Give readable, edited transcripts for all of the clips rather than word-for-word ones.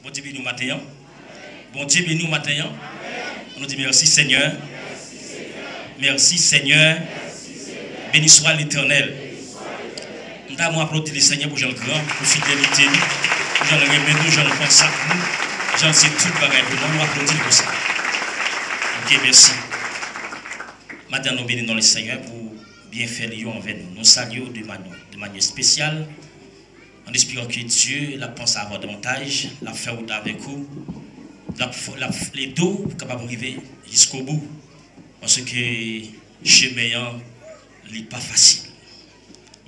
Bon Dieu béni nous matin. Bon Dieu béni nous matin. On nous dit merci Seigneur. Merci Seigneur. Béni soit l'Éternel. Nous avons applaudi le Seigneur pour Jean Grand, pour fidélité, pour Jean le remède, Jean le pense à nous, Jean c'est tout bagaille pour nous applaudir pour ça. Ok, merci. Maintenant, nous bénissons le Seigneur pour bien faire envers nous. Nous saluons de manière spéciale, en espérant que Dieu la pense à davantage, la fait avec vous, les dos capables d'arriver jusqu'au bout. Parce que chemin n'est pas facile.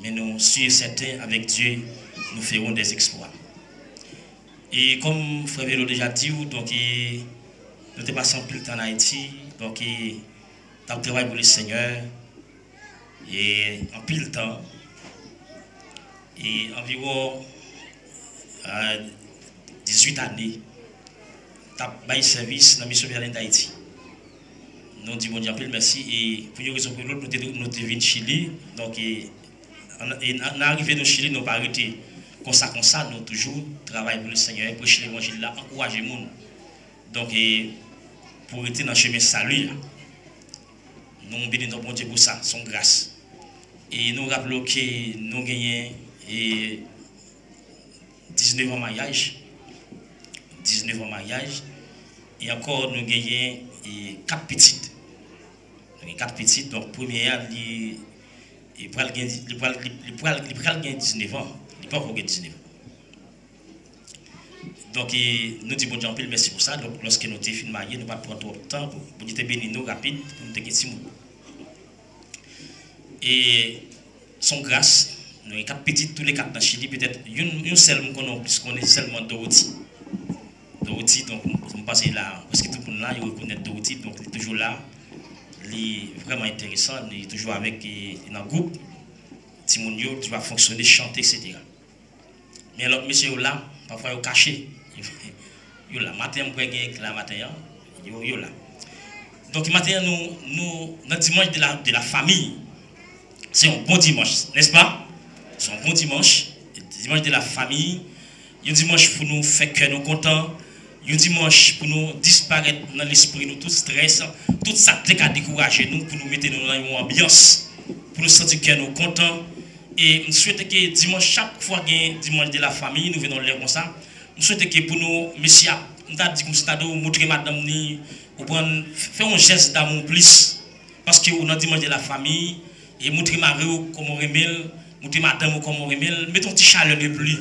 Mais nous sommes certains, avec Dieu, nous ferons des exploits. Et comme Frère Vélo déjà dit, donc, nous sommes passés plus de temps en Haïti, donc nous avons travaillé pour le Seigneur, et en pile de temps, et environ 18 années, nous avons fait service dans la mission d'Haïti. Nous disons bon Dieu, merci, et pour une raison pour l'autre, nous sommes venus Chili, donc en arrivé au Chili, nous n'avons pas arrêté comme ça, nous toujours travaillons pour le Seigneur, pour prêcher l'évangile là, encourager les gens. Donc, pour être dans le chemin salut, nous bénissons bon Dieu pour ça, son grâce. Et nous rappelons que nous gagnons 19 ans de mariage. 19 ans de mariage. Et encore, nous gagnons 4 petites. 4 petites, donc, première, il pourra gagner 19 ans. Il peut pas gagner 19 ans. Donc, nous disons bon Dieu, merci pour ça. Donc, lorsque nous sommes finis mariés, nous ne pouvons pas prendre trop de temps pour nous bénir nous rapide, pour nous gagner 6 mois. Et son grâce, nous avons 4 petites, tous les 4 dans Chili, peut-être une seule, puisqu'on est seulement Dorothy. Dorothy, donc, nous passons là, parce que tout le monde là, il reconnaît Dorothy, donc il est toujours là. Il est vraiment intéressant, il est toujours avec dans le groupe. Timonio, tu vas fonctionner, chanter, etc. Mais l'autre monsieur là, parfois il est caché. Il est là, matin, on peut gagner la matin, il est là. Donc, matin, nous, notre dimanche de la famille, c'est un bon dimanche, n'est-ce pas? C'est un bon dimanche, dimanche de la famille, un dimanche pour nous faire que nous contents. Un dimanche pour nous disparaître dans l'esprit, nous tout stress, tout ça qui a découragé nous pour nous mettre dans une ambiance, pour nous sentir que nous contents. Et je souhaite que dimanche, chaque fois qu'il y a dimanche de la famille, nous venons lire comme ça. Je souhaite que pour nous, messieurs, nous avons dit comme ça, montrer madame, faire un geste d'amour plus. Parce que nous avons dimanche de la famille, et montrer Mario comme on remet, montrer madame comme on remet, mettons un petit chaleur de pluie.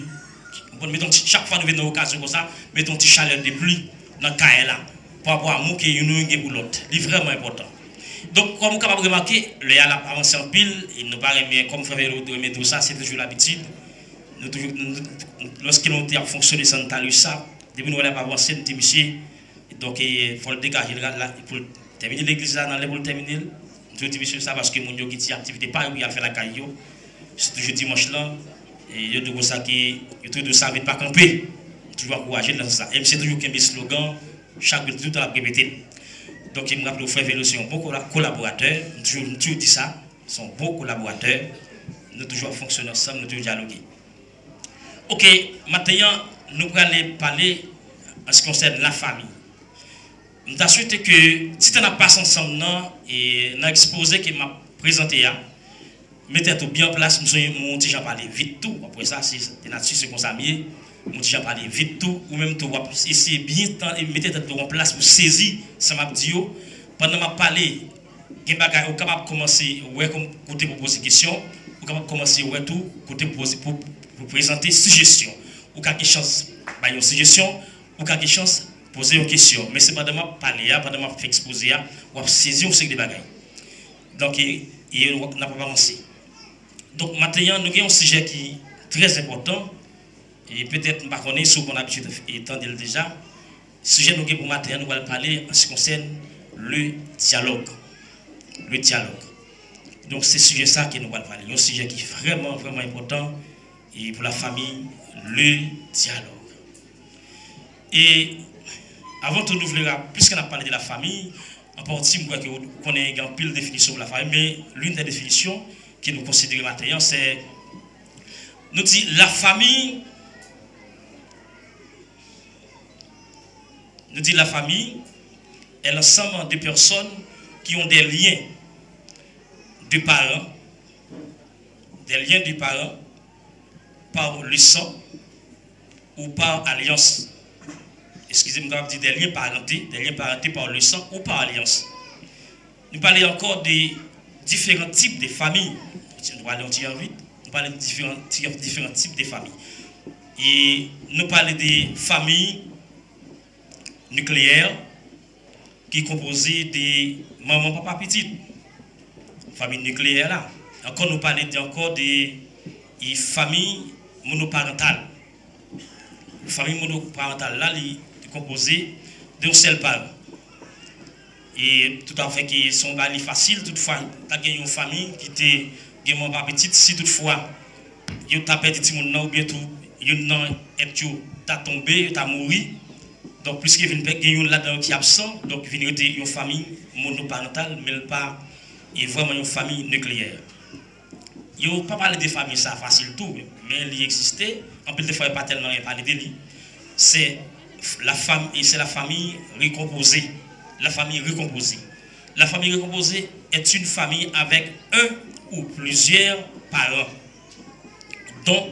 Mettons, chaque fois que nous venons à l'occasion comme ça, mettons un petit chaleur de pluie dans le cas là, pour avoir un mot qui est une pour l'autre. C'est vraiment important. Donc, comme vous pouvez remarquer, le a avancé en pile, il nous paraît bien, comme frère Vélo tout ça, c'est toujours l'habitude. Lorsque nous avons fonctionné sans talus ça, depuis nous avons avancé, nous avons monsieur, donc il faut le dégager pour terminer l'église là, pour le terminer. Nous avons dit monsieur ça parce que mon yo qui activité pas, il a fait la caillou, c'est toujours dimanche là. Et je trouve ça qui de ça ne pas camper, toujours encourager dans ça. Et c'est toujours un slogan, chaque jour à la répéter. Donc il me rappelle au frère Vélo, c'est un bon collaborateur, nous toujours dit ça, c'est un bon collaborateur, nous toujours fonctionner ensemble, nous toujours dialoguer. Ok, maintenant nous allons parler en ce qui concerne la famille. Nous avons souhaité que si tu n'as pas ensemble, et nous avons exposé qui m'a présenté là. Mettez tout bien en place, mon petit Jean parler vite tout. Après ça, c'est là-dessus, c'est comme ça, mon petit Jean parler vite tout, ou même tout, essayez bien, mettez tout en place pour saisir, ça m'a dit, pendant que je parle, vous êtes capable de commencer, côté pour poser des questions, vous êtes capable de commencer, tout, côté pour présenter suggestions. Ou avez chance, une suggestion, ou avez chance, poser une question. Mais c'est pendant que je parle, pendant que je fais exposer, vous avez saisi un cycle de bagages. Donc, on n'a pas avancé. Donc maintenant, nous avons un sujet qui est très important, et peut-être nous ne connaissons pas si on a l'habitude d'entendre déjà. Le sujet que nous avons pour maintenant, nous allons parler en ce qui concerne le dialogue. Le dialogue. Donc c'est ce sujet ça que nous allons parler. Un sujet qui est vraiment, vraiment important et pour la famille, le dialogue. Et avant tout, nous voulons, puisqu'on a parlé de la famille, en partie, nous connaissons une pile de définition de la famille, mais l'une des définitions que nous considérons maintenant, c'est, nous dit la famille, Nous dit la famille est l'ensemble de personnes qui ont des liens de parents, par le sang ou par alliance. Excusez-moi, je dire des liens parentés par le sang ou par alliance. Nous parlons encore des différents types de familles. Nous allons dire vite. Nous parlons de différents types de familles. Et nous parlons des familles nucléaires qui sont composées de maman, papa, petite. Famille nucléaire là. Encore nous parlons encore des familles monoparentales. La famille monoparentale là, est composée d'un seul parent. Et tout à fait qui sont faciles, toutefois, tu as une famille qui était mon papa petite, si toutefois, tu as perdu tout le monde ou bien tout, tu as tombé, tu as mouru. Donc, puisque il y a là-dedans qui est absent, donc il y a une famille monoparentale, mais pas vraiment une famille nucléaire. Il ne pas parler de famille, ça facile tout, mais il existait, en plus des fois, il n'y a pas tellement parlé de lui. C'est la famille recomposée. La famille recomposée. La famille recomposée est une famille avec un ou plusieurs parents, dont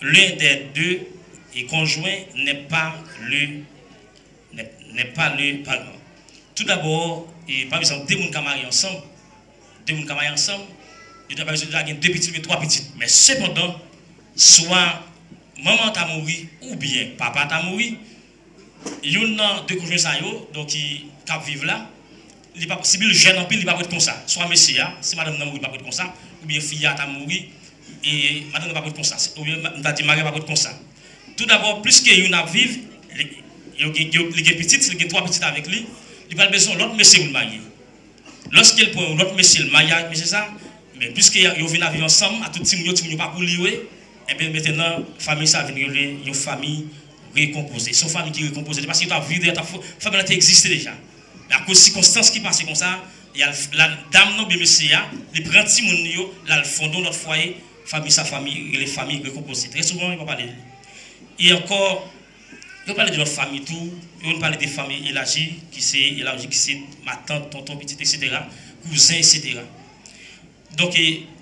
l'un des deux et conjoint n'est pas le parent. Tout d'abord, par exemple, deux personnes qui mariés ensemble, ils ont deux petits mais trois petites. Mais cependant, soit maman t'a mouru ou bien papa t'a mouru, il y a deux conjoints donc qui vivent là. Il pas possible jeune en pile, il va pas être comme ça. Soit monsieur, si madame n'a mouru, il va pas être comme ça, ou bien fille t'a mouru et madame n'a pas être comme ça, ou bien madame mari va pas être comme ça. Tout d'abord, plus qu'il y en a vivre, il y a petites, il y a trois petites avec lui, il va besoin l'autre monsieur le marier. Lorsqu'il prend l'autre monsieur le mariage, mais c'est ça, mais puisqu'il y a vivre ensemble, à tout le monde pas pour lui, et bien maintenant, famille ça vient une famille recomposée. C'est une famille qui est recomposée parce que ta vie, ta famille existe déjà. Mais à cause de circonstances qui passent comme ça, il y a la dame non bien monsieur, il prend petit monde là le fond dans notre foyer, famille et les familles recomposées. Très souvent il va parler. Et encore on parle de notre famille tout, on parle des familles élargies qui c'est ma tante, tonton, petite, etc., cousins, etc. Donc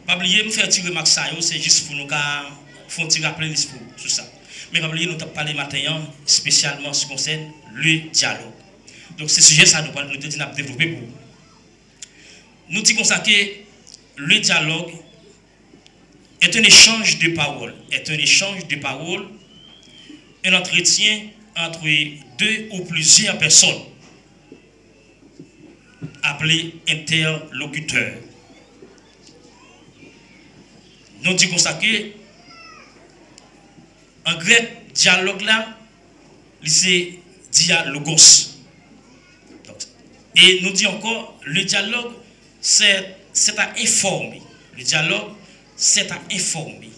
pas oublier me faire tirer remarque ça, c'est juste pour nous faire un petit rappel sur ça. Mais pas oublier nous avons parlé matin spécialement ce qui concerne le dialogue. Donc ce sujet ça nous développer pour nous disons que le dialogue est un échange de paroles, un entretien entre deux ou plusieurs personnes appelées interlocuteurs. Nous disons que en grec, dialogue là, c'est dialogos. Et nous disons encore, le dialogue, c'est à informer. Le dialogue, c'est à informer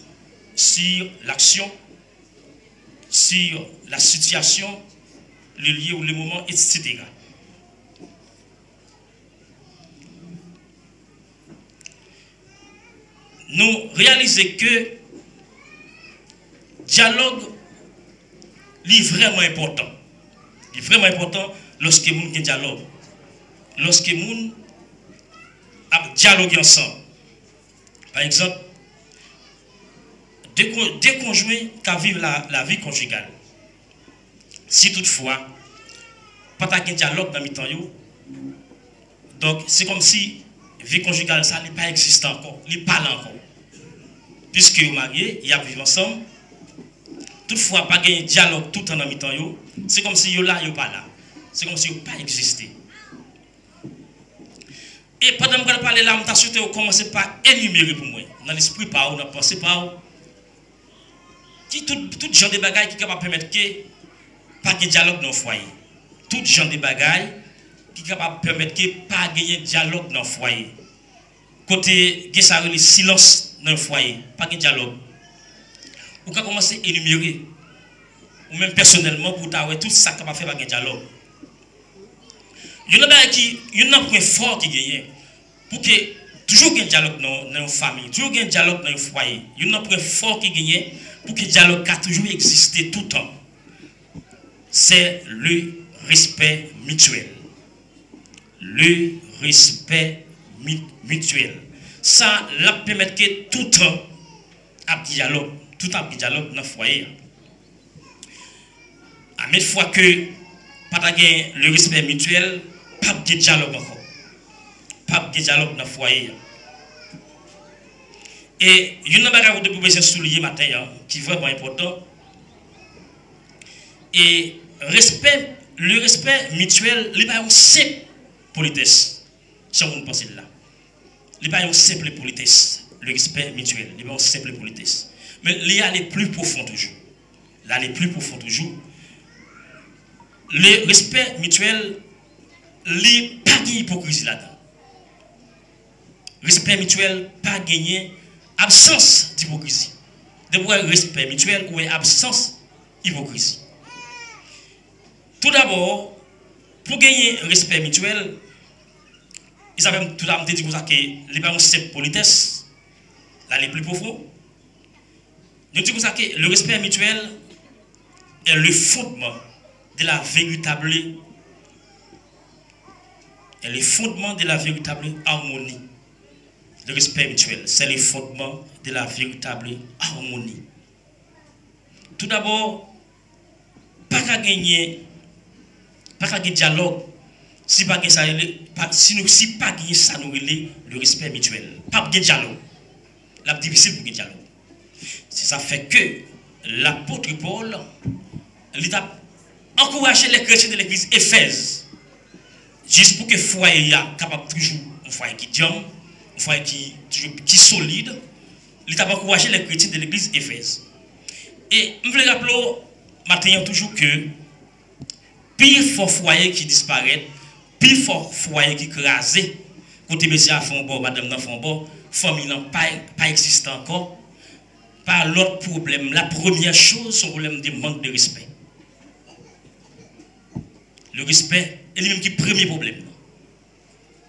sur l'action, sur la situation, le lieu ou le moment, etc. Nous réalisons que dialogue est vraiment important. Il est vraiment important lorsque nous avons un dialogue. Lorsque nous avons dialogué ensemble. Par exemple, deux conjoints qui vivent la vie conjugale. Si toutefois, pas de dialogue dans le temps, donc c'est comme si la vie conjugale, ça n'est pas existant encore, il n'est pas là encore. Puisque vous mariez, ils vivent ensemble, toutefois, pas de dialogue tout en mi-temps, c'est comme si vous là, vous pas là. C'est comme si vous pas existé. Et pendant que je parle là, je souhaité commencer par énumérer pour moi, dans l'esprit par où, dans la pensée par où, qui tout genre de bagailles qui capable permettre que pas de dialogue dans le foyer. Tout genre de bagailles qui capable permettre que pas de dialogue dans le foyer. Côté que ça le silence dans le foyer, pas de dialogue. Ou quand commencer à énumérer ou même personnellement pour t'avoir tout ça capable faire pas de dialogue. Il y en a qui un point fort qui gagne pour que toujours un dialogue dans une famille, toujours un dialogue dans un foyer. Il y a un point fort qui gagne pour que le dialogue a toujours existé tout le temps. C'est le respect mutuel. Le respect mutuel. Ça la permet que tout temps à dialogue, tout un dialogue dans le foyer. À même fois que pas de le respect mutuel, pas de dialogue encore. Pas de dialogue dans le foyer. Et il y a une chose que vous devez souligner matin qui est vraiment important. Et le respect mutuel, il n'est pas une simple politesse. Si on pense là. Il n'est pas une simple politesse. Le respect mutuel, il n'est pas une simple politesse. Mais il y a les plus profonds toujours. Là, les plus profonds toujours. Le respect mutuel, il n'y a pas d'hypocrisie là-dedans. Respect mutuel, pas gagner, absence d'hypocrisie. De respect mutuel ou absence d'hypocrisie. Tout d'abord, pour gagner respect mutuel, ils avaient tout d'abord dit que les parents c'est politesse, là les plus profonds. Nous disons que le respect mutuel est le fondement de la véritable harmonie. Le respect mutuel, c'est le fondement de la véritable harmonie. Tout d'abord, pas qu'à gagner, pas qu'à dialogue, si pas ça, si pas gagner ça nous le respect mutuel, pas de dialogue. C'est difficile pour dialogue. Ça fait que l'apôtre Paul, il a encouragé les chrétiens de l'église Éphèse, juste pour que le foyer soit capable toujours un foyer qui diam, un foyer qui solide. Il a encouragé les chrétiens de l'église Éphèse. Et je voulais rappeler maintenant toujours que pire fort foyer qui disparaît, pire fort foyer qui crasé, côté monsieur à fond bon, madame dans fond bon, famille n'a pas existe encore. Par l'autre problème, la première chose, c'est le problème de manque de respect. Le respect est le même qui premier problème.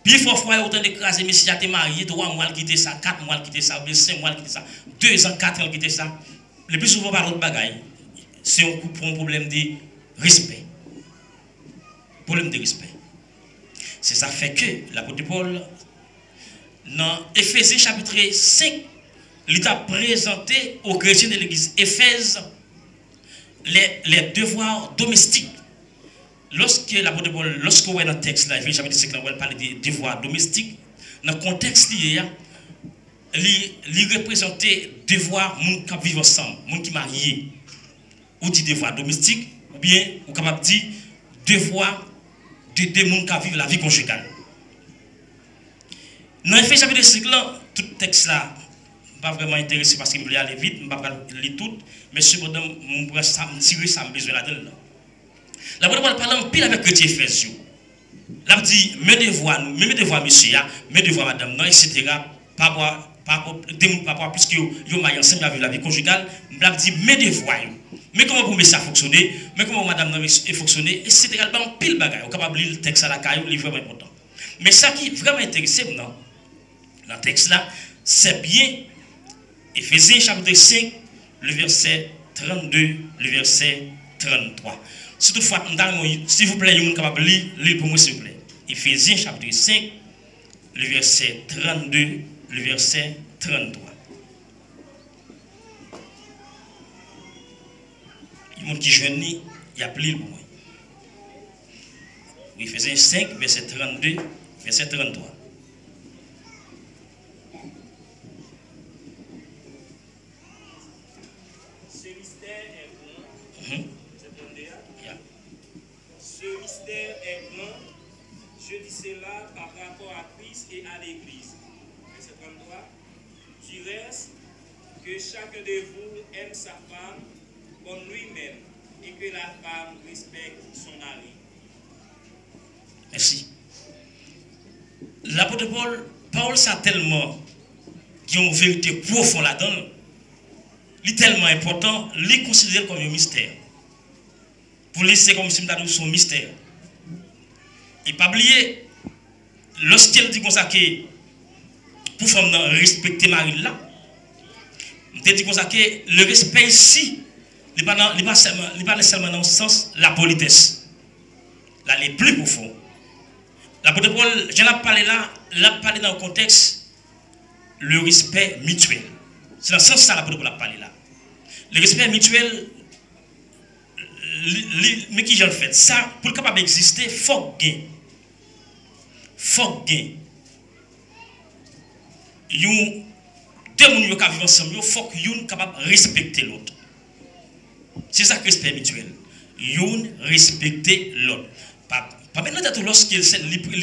Puis il faut faire autant de craser, mais si tu es marié, 3 mois quitter ça, 4 mois quitter ça, ou bien 5 mois quitter ça, 2 ans, 4 ans quitter ça. Le plus souvent par l'autre bagaille, c'est un problème de respect. Problème de respect. C'est ça fait que l'apôtre Paul, dans Éphésiens chapitre 5, il a présenté aux chrétiens de l'église Éphèse les devoirs domestiques. Lorsque l'apôtre Paul, lorsque on est dans le texte, là, Éphésiens chapitre 5, on parle des devoirs domestiques, dans le contexte lié, il représentait devoirs qui vivent ensemble, gens qui sont mariés. Ou dit devoirs domestiques, ou bien, ou capable de dire devoirs de gens qui vivent la vie conjugale. Dans Éphésiens chapitre 5, tout le texte là, pas vraiment intéressé parce que je voulais aller vite, je ne vais pas lire tout, mais cependant, je vais tirer ça, besoin là-dedans. La bonne parole parle en pile avec chrétien Éphésiens. Là, dit, mes devoirs, monsieur, mes devoirs, madame, etc. Pas puisque vous m'avez enseigné avec la vie conjugale, je dit, mes devoirs. Mais comment pour ça fonctionner, mais comment madame fonctionner, etc. En pile bagaille, vous capable de lire le texte à la caille, c'est vraiment important. Mais ça qui est vraiment intéressant dans le texte là, c'est bien Éphésiens chapitre 5, le verset 32, le verset 33. Si toutefois, s'il vous plaît, vous êtes capable de lire pour moi, s'il vous plaît. Éphésiens chapitre 5, le verset 32, le verset 33. Il y a qui jeune, il y a plus pour moi. Éphésiens 5, verset 32, verset 33. Ce mystère est grand, je dis cela par rapport à Christ et à l'Église. Verset 33. Du reste, que chacun de vous aime sa femme comme lui-même et que la femme respecte son mari. Merci. L'apôtre Paul, ça tellement qui ont une vérité profonde là-dedans. Il est tellement important, il est considéré comme un mystère. Pour lui, c'est comme si nous son mystère. Et pas oublier, lorsqu'elle dit comme ça que pour femme respecter Marie là, on dit comme ça que le respect ici, il n'est pas seulement dans le sens de la politesse. l'aller plus profond. L'apôtre Paul, j'en ai parlé là, l'a parlé dans le contexte le respect mutuel. C'est dans ce sens ça l'apôtre Paul a parlé là. Le respect mutuel, mais qui j'en fait ça pour le capable d'exister, faut gagner. Faut gagner. Deux personnes qui vivent ensemble, il faut que soient capables de respecter l'autre. C'est ça que respect mutuel. Ils respecter l'autre. Pas maintenant lorsqu'il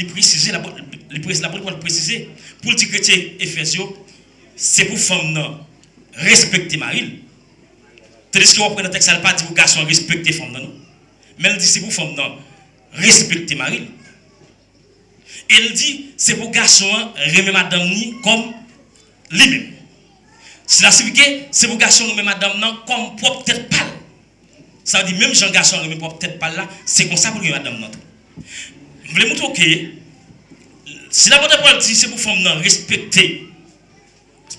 précise, pour préciser, pour dire que Ephésio, c'est pour femme respecter Marie. Tandis qu'on prend le texte, elle ne pas dit pour garçon respecter femme non. Mais elle dit c'est pour femme respecter Marie. Elle dit c'est pour garçon remettre madame ni comme lui-même. Cela signifie que c'est pour garçon remettre madame non comme propre tête pâle. Ça veut dire même Jean garçon remettre propre tête pâle là, c'est comme ça pour remettre madame non. Je voulais montrer que si la bonne Paul dit c'est pour femme non respecter,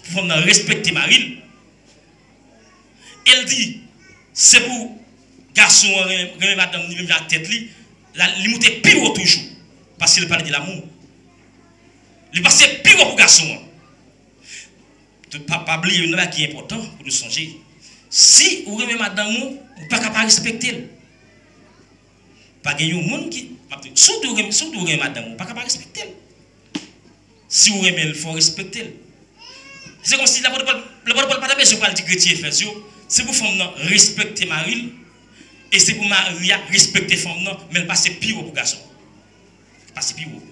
pour femme non respecter Marie. Elle dit c'est pour garçon remettre madame ni même la tête li, il monte plus haut toujours. Parce qu'il parle de l'amour. Il passe plus haut pour garçon. Pas oublier une qui est important pour nous songer. Si vous aimez madame, vous ne pouvez pas respecter. Pas de monde qui. Surtout vous aimez madame, vous ne pouvez pas respecter. Si vous aimez, il faut respecter. C'est comme si la bonne Paul pas besoin de dire chrétien Ephésio, c'est pour femme respecter Marie et c'est pour Maria respecter femme mais passer plus haut pour garçon. Passer plus haut.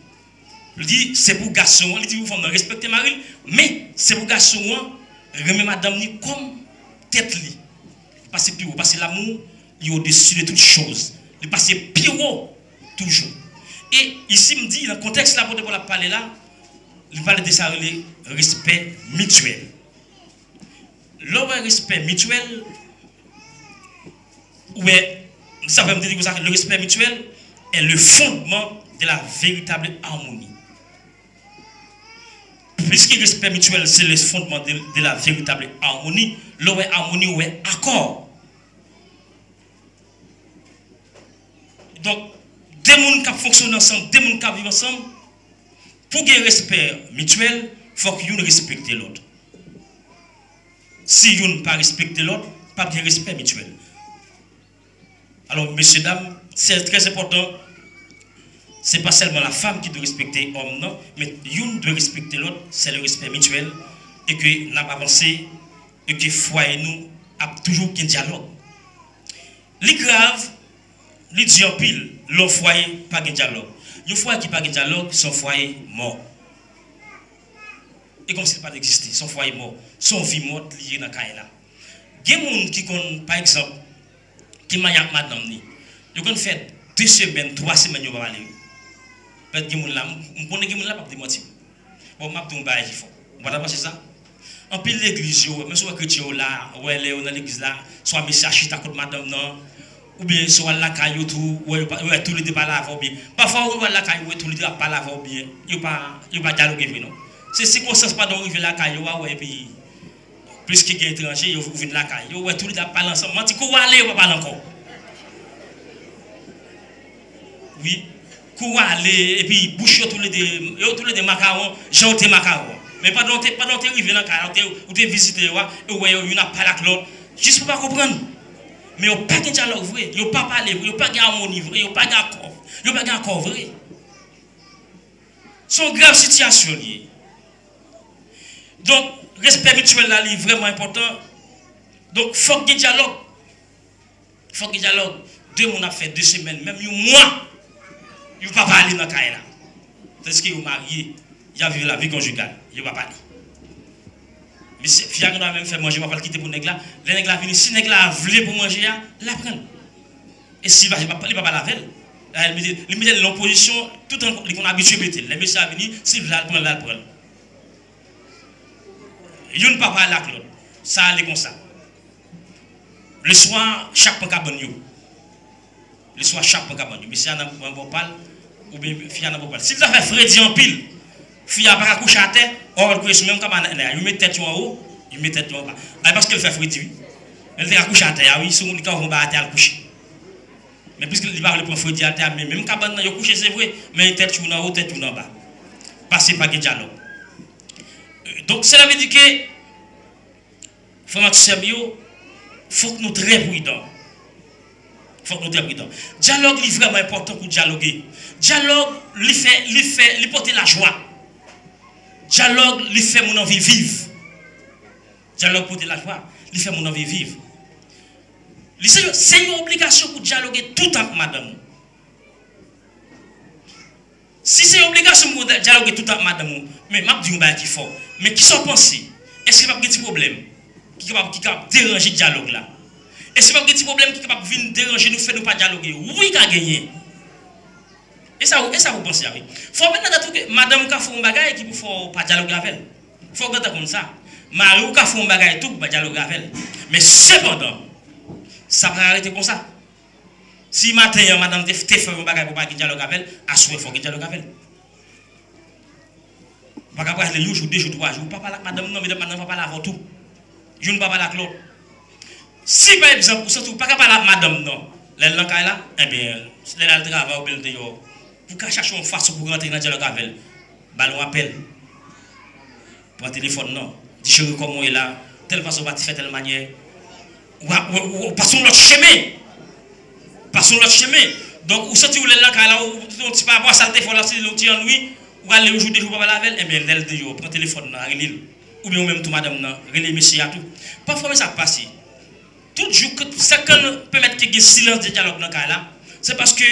Il dit c'est pour garçon, il dit pour femme respecter Marie, mais c'est pour garçon remettre madame ni comme tête li. Passer plus haut parce que l'amour il est au-dessus de toutes choses. Il passer plus haut toujours. Et ici me dit dans le contexte là pour la parler là, il parle de ça le respect mutuel. Le respect mutuel, ouais, ça veut dire que le respect mutuel est le fondement de la véritable harmonie. Puisque le respect mutuel, c'est le fondement de la véritable harmonie, le harmonie, ouais, accord. Donc, deux personnes qui fonctionnent ensemble, deux personnes qui vivent ensemble, pour qu'il y ait respect mutuel, il faut qu'ils respectent l'autre. Si vous ne pas respecter l'autre, pas de respect mutuel. Alors, messieurs, dames, c'est très important. Ce n'est pas seulement la femme qui doit respecter l'homme, non, mais une doit respecter l'autre, c'est le respect mutuel. Et que nous avons avancé, et que foyer nous a toujours un dialogue. Les graves, les dit en pile, le foyer, pas de dialogue. Le foyer qui n'a pas de dialogue, son foyer mort. Et comme s'il n'a pas d'exister, son foyer mort, son vie morte liée dans le cas là. Il y a des gens qui, par exemple, qui m'a dit madame, ils ont fait 2 semaines, 3 semaines, ils vont aller. Peut-être que les gens ne peuvent pas mentir. Bon, je vais vous dire qu'il faut. Vous voyez ça? En plus, l'église, même si vous êtes chrétien là, ou elle est dans l'église là, soit monsieur achète à côté de madame, non, ou bien soit la caillou tout, ou tous les deux par là, ou bien. Parfois, ou la caillou, tous les deux par là, ou bien. Il n'y a pas dialoguer, non? C'est circonstance pas d'arriver la caillou, et puis, plus qu'il y a des étrangers, vous venez la caillou, tous les deux par là ensemble. Je dis, où aller, ou pas encore? Oui. Pour aller et puis boucher tous les deux macarons, janter macarons. Mais pas d'entrer arriver dans le cas, ou te visiter, ou vous n'a pas la clope, juste pour pas comprendre. Mais vous pas de dialogue vrai, vous pas parler, vous pas de harmonie vrai, vous pas d'accord, vous pas d'accord vrai. C'est une grave situation liée. Donc, respect mutuel là, est vraiment important. Donc, il faut qu'il y ait dialogue. Il faut qu'il y ait dialogue. 2 mois, on a fait 2 semaines, même un mois. Il ne va pas parler dans le cas là. Parce que vous marié, il a vécu la vie conjugale. Il ne va pas parler. Mais si vous doit même faire manger, il ne va pas le quitter pour le nègre là. Le nègre là vient, si le nègre là voulait pour manger, il la prend. Et s'il ne va pas la veille, il met dans l'opposition, tout en qu'on a habitué à mettre. Les messieurs à venir, s'il veut la prendre, il la prend. Il ne va pas parler avec l'autre. Ça allait comme ça. Le soir, chaque point cabane. Le soir, chaque point cabane. Mais si on a un bon parle, ou bien fille n'a pas parlé. Si vous avez Freddy en pile, fille n'a pas couché à terre, on va coucher même comme il met tête en haut, il met tête en bas. Parce qu'elle fait Freddy, elle a couché à terre, oui, si on dit qu'on va à terre, elle couche. Mais puisque il parle pour Fredi à terre, même cabane yo couché c'est vrai, mais tête ou en haut, tête ou en bas. Passer pas de dialogue. Donc cela veut dire que frère Serbio, faut que nous très prudents. Faut que nous très prudents. Dialogue est vraiment important pour dialoguer. Dialogue lui porter la joie. Dialogue lui fait mon envie vivre. Dialogue porter la joie, lui fait mon envie vivre. C'est une obligation pour dialoguer tout le temps, madame. Si c'est une obligation pour dialoguer tout le temps, madame, mais je dis que qui fort. Mais qui sont pensés? Est-ce qu'il y a un petit problème qui est capable de déranger le dialogue là? Est-ce qu'il y a un petit problème qui est capable de venir déranger nous, faire nous pas dialoguer? Oui, il a gagné. Et ça vous pensez, oui. Il faut maintenant que madame qui fait un bagage qui ne faut pas dialoguer avec elle. Il faut regarder comme ça. Marie qui fait un bagage tout pour pas dialoguer avec elle. Mais cependant, ça va arrêter comme ça. Si matin, madame te fait un bagage pour pas dialoguer avec elle, à souhait, il faut dialoguer avec elle. Pas qu'après les jours, 2 jours, 3 jours, papa là, madame, non, mais madame, papa là avant tout. Je ne pas là l'autre. Si par exemple, surtout, pas qu'après là, madame, non, les langues là, eh bien, les langues travail au building, pour qu'à chercher une façon pour rentrer dans le dialogue avec elle, ballon appel. Pour un téléphone, non. Dis chérie, comment est là, telle façon va te faire telle manière. Ou passons l'autre chemin. Passons l'autre chemin. Donc, ou sorti où les langues là, ou tu pas avoir saleté, il faut lancer l'outil en lui. Ou aller aujourd'hui, je ne vais pas laver, et bien, elle dit, prends le téléphone, ou bien même tout madame, relais monsieur à tout. Parfois, ça passe. Tout jour, ça peut mettre qu'il y ait silence de dialogue dans le cas là, c'est parce que,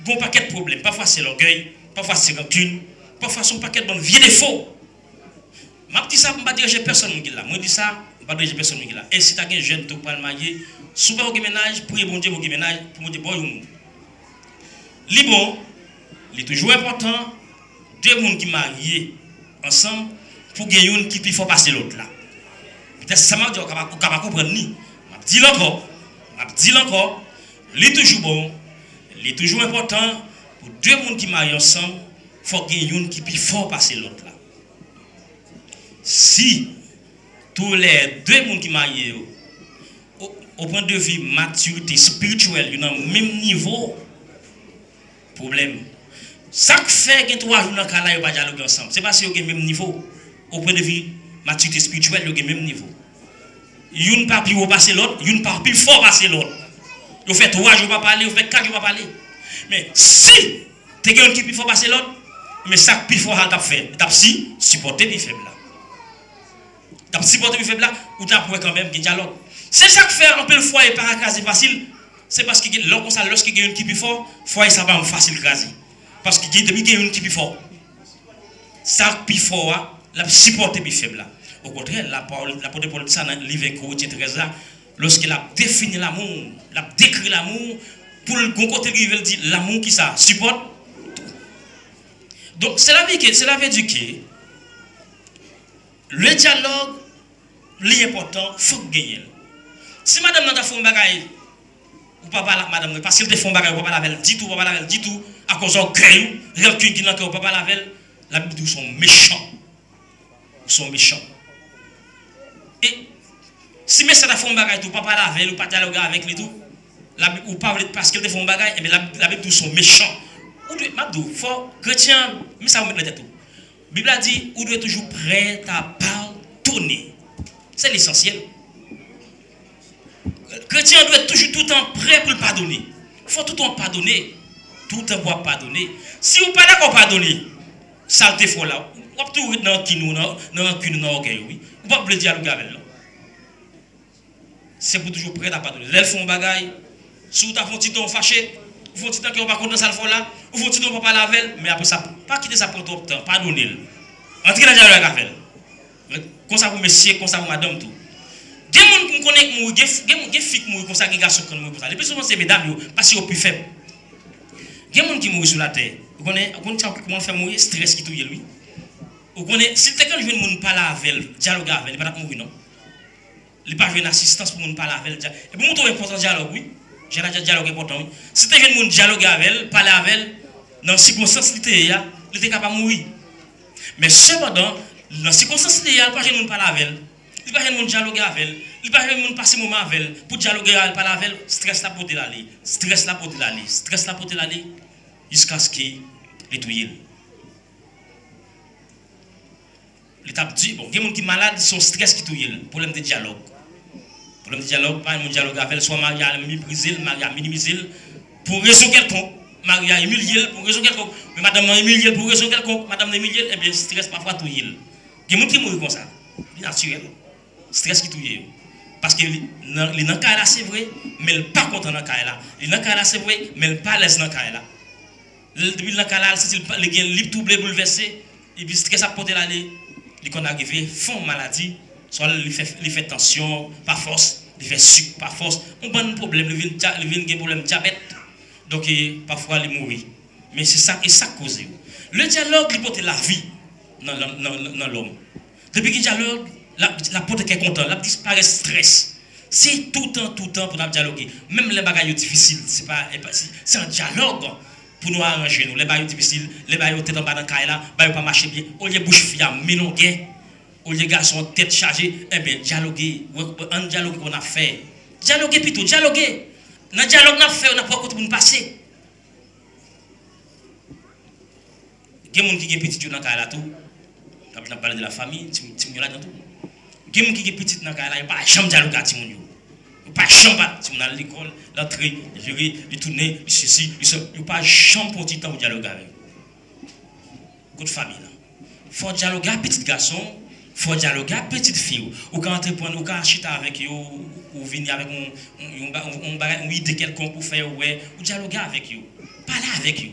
bon paquet de problèmes. Parfois, c'est l'orgueil, parfois, c'est rancune, parfois, son paquet de bonnes vieux défauts. Je dis ça, je ne vais pas diriger personne qui là. Moi, je dis ça, je ne vais pas diriger personne qui là. Et si tu as un jeune, tu peux le marier, souvent, au ménage, priez bon Dieu, au ménage, pour me dire, bon, il est bon, il est toujours important. 2 personnes qui marient ensemble pour gagner une qui faut passer l'autre là. Peut-être ça m'a dit qu'on va comprendre ni. Je dis encore, il est toujours bon, il est toujours important pour 2 personnes qui marient ensemble, il faut gagner une qui faut passer l'autre là. Si tous les 2 personnes qui marient au point de vue maturité spirituelle, ils ont le même niveau, problème. Ça fait que 3 jours dans le cas là, ils ne pas dialoguer ensemble. C'est parce qu'ils ont le même niveau. Au point de vue maturité spirituelle, ils ont le même niveau. Ils ne pas plus haut passer l'autre, ils ne pas plus fort passer l'autre. Ils fait 3 jours pas parler, ils fait 4 jours pas parler. Mais si tu as quelqu'un qui plus fort passer l'autre, mais ça plus fort à faire. Tu as si supporter plus faible là. Tu as supporter plus faible là, ou tu as quand même un dialogue. C'est ça que fait un peu le foyer paracaser facile. C'est parce que lorsqu'il y a une qui plus fort, le foyer ça va facile craser. Parce que depuis qu'il y a une qui est plus fort, ça plus fort, la supporter plus faible. Au contraire, la parole de ça dans le livre Corinthiens 13 là, lorsqu'il a défini l'amour, il a décrit l'amour, pour le côté il veut dire l'amour qui ça supporte. Donc cela veut dire que le dialogue, l'important, il faut gagner. Si madame n'a pas fait un bagage, ou papa la madame, parce qu'elle te fait un bagage, ou papa la veille, dit tout, papa la veille, dit tout, à cause de créer, rancune qui n'a pas papa la veille, la Bible dit qu'ils sont méchants. Ils sont méchants. Et si mais ça t'a fait un bagage, ou papa la veille, ou pas dialoguer avec lui tout, ou pas parce qu'elle te fait un bagage, et bien la Bible dit qu'ils sont méchants. Ou doit, Mabdou, fort, chrétien, mais ça vous met la tête tout. La Bible a dit, ou doit être toujours prêt à pardonner. C'est l'essentiel. Le chrétien doit être toujours tout le temps prêt pour le pardonner. Il faut tout le temps pardonner. Tout le temps pardonner. Si vous ne pas d'accord pardonner, ça te fait là. Vous pouvez tout être dans qui nous, dans l'orgueil, oui. Vous pouvez le dialoguer avec là. C'est pour toujours prêt à pardonner. Les font bagaille. Si vous avez un petit temps fâché, vous faites un petit temps qui n'est pas content de ça là, vous faites un petit temps pour parler avec elle, mais après ça, pas quitter ça pour tout le temps, pardonnez-le. Entrez dans le dialogue avec elle. Comme ça pour monsieur, comme ça pour madame tout. Il y a des gens qui connaissent, il y a des filles qui mourent comme ça, qui garçons qui mourent comme ça. Les plus souvent, c'est mesdames, parce qu'ils sont plus faibles. Il y a des gens qui mourent sur la terre. Vous connaissez comment faire mourir, stress qui touille lui. Vous connaissez, si quelqu'un veut ne parler avec elle, dialoguer avec elle, il ne va pas mourir, non. Il ne va pas avoir une assistance pour ne parler avec elle. Et pour montrer l'important du dialogue, oui. J'ai un dialogue important, oui. Si tu veux dialoguer avec elle, parler avec elle, dans les circonstances, il est capable de mourir. Mais cependant, dans les circonstances, il n'y a pas de parler avec elle. Il n'y a pas de dialoguer avec elle. Il pas même passer moment avec elle pour dialoguer pas avec elle, stress la porter l'aller, stress la porter l'aller, stress la porter l'aller jusqu'à ce qu'il les touille. L'état dit bon, il y a des gens qui sont malades, son stress qui touille, problème de dialogue. Problème de dialogue, pas un dialogue avec elle, soit Maria mépriser, Maria minimiser pour raison quelconque. Maria humilier pour raison quelconque, mais madame humilier pour raison quelconque, madame humilier, eh bien stress parfois touille. Il y a des gens qui mourent comme ça, c'est naturel. Stress qui touille. Parce que dans le cas là c'est vrai, mais il n'est pas content dans le cas là. Dans le cas là c'est vrai, mais il n'est pas à l'aise dans le cas là. Depuis le cas là, si il tout bouleversé, et puis stress à porter là, il qu'on arrive, font maladie, soit il fait tension, par force, il fait sucre, par force. On a un problème, il vient un problème de diabète. Donc parfois il mourit. Mais c'est ça et ça cause. Le dialogue, il porte la vie dans l'homme. Depuis qu'il dialogue, la porte qui est content, la disparaît stress. C'est tout le temps pour nous dialoguer. Même les bagages difficiles, c'est un dialogue pour nous arranger. Les bagages difficiles, les bagages tête en bas dans le cas là, les pas marcher bien. Au lieu de bouche fiable, mélangé, au lieu de garçon tête chargée, eh bien dialoguer, un dialogue qu'on a fait. Dialoguer plutôt, dialoguer. Dans le dialogue qu'on a fait, on n'a pas côté pour nous passer. Il y a des gens qui ont petit dans le cas là tout. Quand on parle de la famille, tu me l'as dit tout. Il y a des gens qui sont petits dans le cas là, il n'y a pas de chambre de dialogue à Timon. Il n'y a pas de chambre à l'école, l'entrée, le gérer, le tourner, ceci, il n'y a pas de chambre pour petit temps pour dialoguer avec. Coup de famille. Il faut dialoguer avec petit garçon, il faut dialoguer avec petite fille. Ou quand entreprendre, ou quand acheter avec eux, ou venir avec une idée quelconque pour faire, ou dialoguer avec eux. Parler avec eux.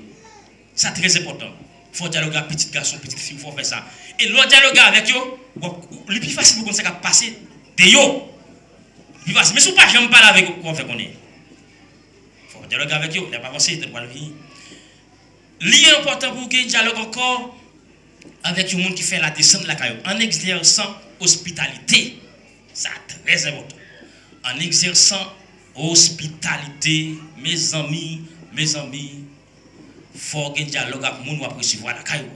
C'est très important. Il faut dialoguer avec petit garçon, petite fille, il faut faire ça. Et l'autre dialogue avec eux, le plus facile pour qu'on s'est passer de yo. Mais si vous ne pouvez pas parler avec eux, comment faire qu'on est? Il faut dialoguer avec eux, il n'y a pas avancé, il n'y a pas de vie. L'idée important pour qu'il dialogue encore avec le monde qui fait la descente de la caillou, en exerçant hospitalité. C'est très important. En exerçant hospitalité, mes amis, il faut qu'il dialogue avec le monde qui recevoir la caillou.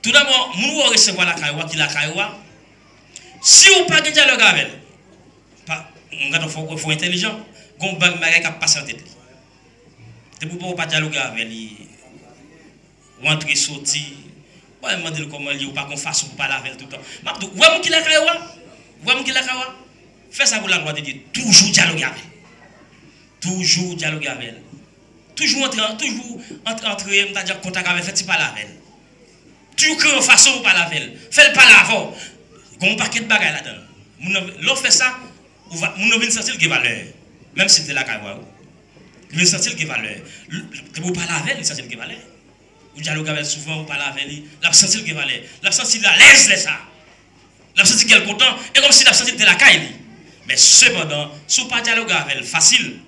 Tout d'abord, nous devons recevoir la caïwa qui la caïwa. Si vous n'avez pas de dialogue avec elle, il faut intelligent, il faut que passer en tête. Si vous n'avez pas de dialogue avec elle, rentrer, sortir, vous allez demander comment elle est, ou pas qu'on fasse pour parler avec elle tout le temps. Vous voyez qui la caïwa? Vous voyez qui la caïwa? Faites ça pour la gloire de Dieu. Toujours dialogue avec elle. Toujours dialogue avec elle. Toujours entrer en contact avec elle, faites parler avec elle. Toujours créer une façon pour parler avec elle. Faites pas l'avant. Il y a un paquet de bagages là-dedans. Lorsque fait ça, vous allez sentir qu'il y a valeur. Même si c'est la caïwa. Vous allez sentir qu'il y a valeur. Vous parlez avec elle, vous sentir qu'il y a valeur. Vous dialoguez avec elle souvent, vous parlez avec elle, vous allez sentir qu'il y a valeur. Vous allez sentir la l'aise de ça. Vous allez sentir qu'elle est content. Et comme si vous allez sentir que la caïwa. Mais cependant, si vous ne dialoguez pas avec elle, facile.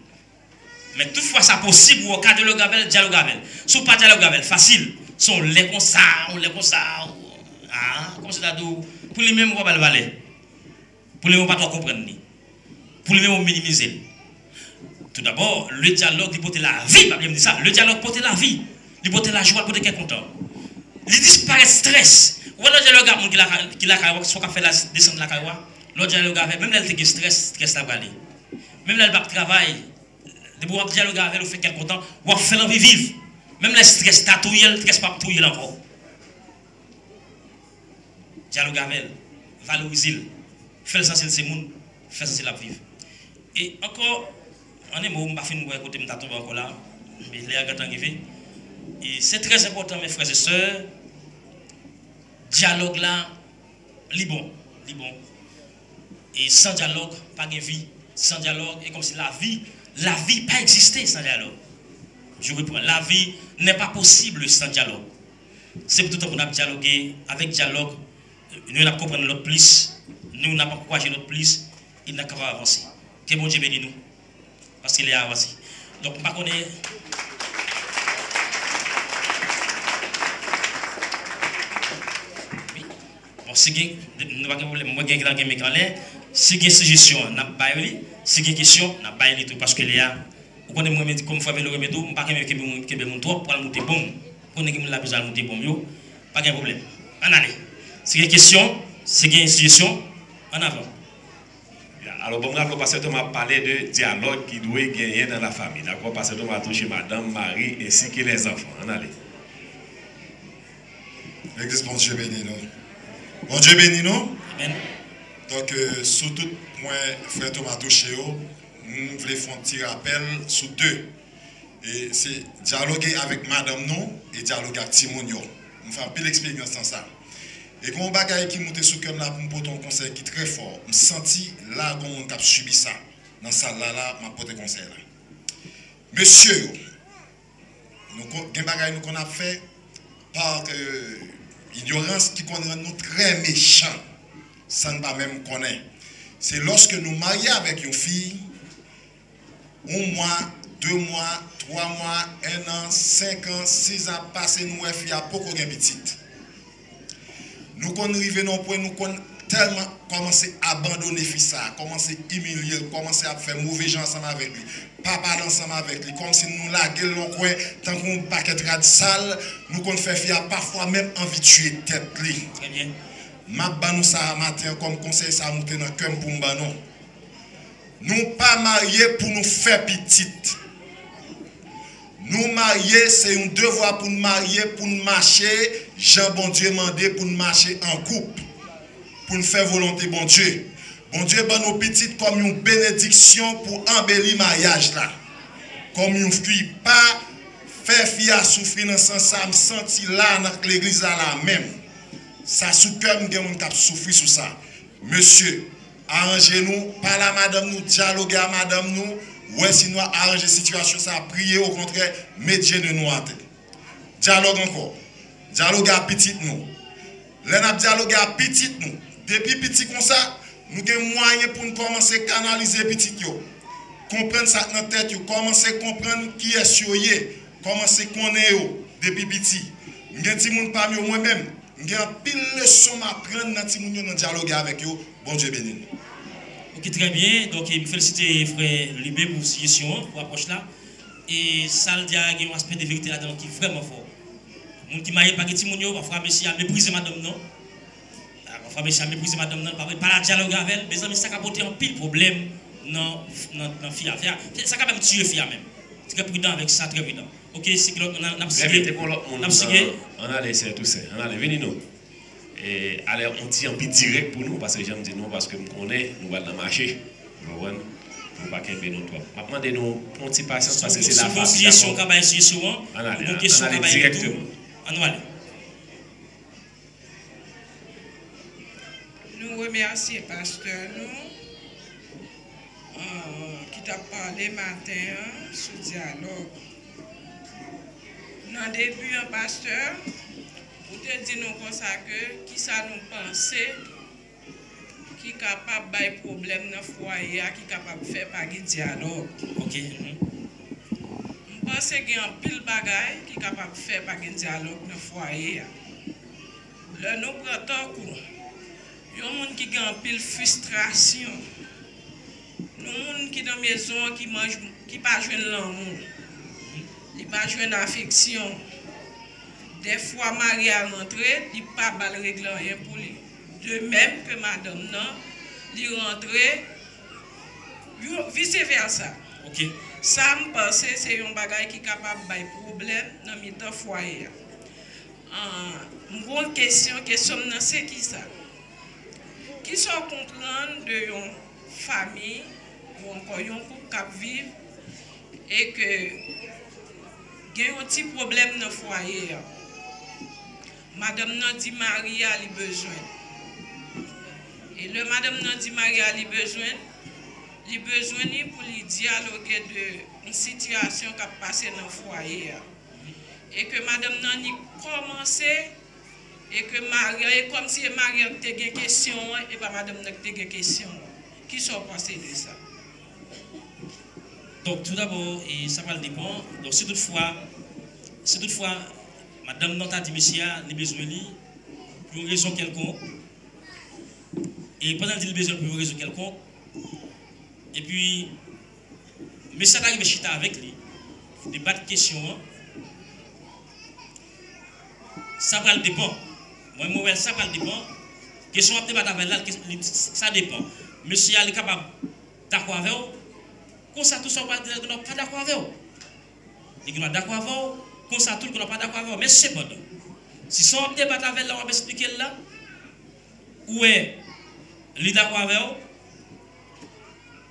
Mais toutefois, c'est possible pour vous dialoguer avec elle, dialoguer avec elle. Si vous ne dialoguez pas avec elle, facile. Sont les comme ça, comme ça, pour les mêmes, on va le valer. Pour les mêmes, on ne va pas comprendre. Pour les mêmes, on minimiser. Tout d'abord, le dialogue, il porte la vie, pas bien dire ça. Le dialogue porte la vie, il porte la joie, il porte quelqu'un content. Il disparaît le stress. Ou alors, le dialogue, qui l'a soit fait la descente de la caïwa, l'autre dialogue avec, même là, il y a stress là, même là, il va travailler. Le dialogue avec, il fait quelqu'un content, ou faire l'envie vivre. Même le stress tatouille, le stress pas tatouille encore. Dialogue avec elle, valorise-le, fais le sens de ces mondes, fais le sens de la vivre. Et encore, en est mot, je ne vais pas finir de côté, je vais encore là, mais les gars arrivé. Et c'est très important, mes frères et sœurs, dialogue là, bon. Et sans dialogue, pas de vie. Sans dialogue, et comme si la vie pas existait sans dialogue. Je reprends, la vie n'est pas possible sans dialogue. C'est pour tout le temps qu'on a dialogué. Avec dialogue, nous n'avons pas compris notre plus, nous n'avons pas encouragé notre plus, il n'a qu'à avancer. Que bon Dieu bénisse nous, parce qu'il est avancé. Donc, je ne sais pas. Bon, si nous n'avons pas de problème, moi, je vais vous dire, si vous avez une suggestion, vous avez si vous avez une question, vous avez tout, parce que vous connaissez comme vous avez le remède, vous ne pouvez pas mon trop pour monter bon. Vous connaissez la besoin de monter bon, pas de problème. En allez. Si vous avez une question, si vous avez une suggestion, En avant. Alors, bon, le pasteur Thomas parlé de dialogue qui doit gagner dans la famille. D'accord, pasteur Thomas a touché madame, Marie ainsi que les enfants. On allez. L'église, bon Dieu béni nous. Bon Dieu béni nous. Amen. Donc, sous tout point, frère Thomas touché, nous voulons faire un petit rappel sur deux. Et c'est dialoguer avec madame nous et dialoguer avec Timonio. Nous faisons pile expérience dans ça. Et quand on bagaille qui monte sous cœur là pour me porter un conseil qui est très fort, je me senti là quand on a subi ça. Dans ça là, m'a porté conseil là. Monsieur, nous avons des bagailles qu'on a fait par ignorance qui rend nous très méchants, sans ne pas même connaître. C'est lorsque nous marions avec une fille, 1 mois, 2 mois, 3 mois, 1 an, 5 ans, 6 ans passé, nous avons fait à beaucoup de petites. Nous avons arrivé dans point, nous avons tellement commencé à abandonner fils ça, commencé à humilier, commencé à faire mauvais gens ensemble avec lui, pas parler ensemble avec lui, comme si nous laguions dans coin, tant qu'on paquet de sale, nous avons fait fier parfois même envie de tuer tête lui. Très bien. Ma banou ça matin comme conseil ça monter dans cœur pour m'banon. Nous pas mariés pour nous faire petite. Nous mariés, c'est un devoir pour nous marier, pour nous marcher. Jean bon Dieu mandé pour nous marcher en couple. Pour nous faire volonté bon Dieu. Bon Dieu ban nos petites comme une bénédiction pour embellir le mariage là. Comme une fille pas faire fille à souffrir dans ce sens ça me senti là dans l'église là même. Ça sous cœur nous avons souffrir sur ça. Monsieur, arrangez-nous, parlez à madame nous, dialoguez à madame nous. Ouais, si nous arranger la situation, ça a prié au contraire, mettez de nous en tête. Dialogue encore. Dialogue à petit nous. Là, nous dialogue à petit nous. Depuis petit comme ça, nous avons moyen pour nous commencer à canaliser petit yo. Comprendre ça dans la tête, commencer à comprendre qui est sur eux, commencer à connaître depuis petit. Nous avons des gens parmi moi-même. Nous avons pile de leçons à prendre dans le dialogue avec eux. Bon Dieu béni. Ok, très bien. Donc, je félicite frère Libé pour cette question, pour l'approche là. Et ça, il y a un aspect de vérité là-dedans qui est vraiment fort. Les gens qui marient pas Timounio, parfois, monsieur a méprisé madame, non? Parfois, monsieur a méprisé madame, non? Pas la dialogue avec elle. Mais ça a apporté un pile problème dans la fille. Ça a même tué la fille même. Très prudent avec ça, très prudent. Ok, c'est que on a laissé tout ça. On a venez nous. Et allez, on dit un peu direct pour nous, parce que j'aime dire non, parce que nous connaissons, nous allons dans le marché. Nous ne pouvons pas qu'aimer nous trop. Je demande nous un petit patience parce que c'est la phase. Question qui va essayer souvent. On allait directement. On allait. Nous remercions pasteur qui t'a parlé matin sur le dialogue. Dans le début, un pasteur, pour te dire nous comme ça que qui ça nous penser qui est capable de problème dans le foyer, qui est capable de faire par un dialogue. Ok. Je pense qu'il y a un pile bagaille qui est capable de faire par un dialogue dans le foyer. Le nous prenons coup. Il y a des gens qui ont un pile frustration. Il y a des gens qui sont dans la maison qui mangent, qui pas jouent l'amour. Ils ne pas jouer l'affection. Des fois, Marie a rentré, il n'a pas de règle rien pour lui. De même que madame, non, il rentre, vice versa. Ok. Ça, je pense que c'est un bagage qui est capable de faire problème dans le foyer. Une grande question, c'est qui ça? Qui sont comprendre de une famille ou encore un couple qui vit et que il y a un petit problème dans le foyer. Madame Nandi Marie a besoin. Et le Madame Nandi Marie a besoin pour lui dialoguer de une situation qui a passé dans le foyer. Et que Madame Nandi commence et que Marie, comme si Marie avait des questions et pas Madame n'a des questions. Qui sont passés de ça? Donc tout d'abord, ça va le dépendre. Donc si toutefois, madame Nanta dit monsieur a besoin pour une raison quelconque. Et pendant qu'il a besoin pour une raison quelconque, et puis, mais ça arrive chita avec lui, débattre question, ça va le dépendre. Moi, ça va le dépendre. Question à débattre avec là, ça dépend. Monsieur est capable d'accord avec vous. Comme ça, tout ça, pas d'accord avec vous. Et qu'on a d'accord avec vous, comme ça, tout qu'on n'a pas d'accord avec vous. Mais cependant, si son débattre avec là, on va expliquer là, où est les d'accord avec vous,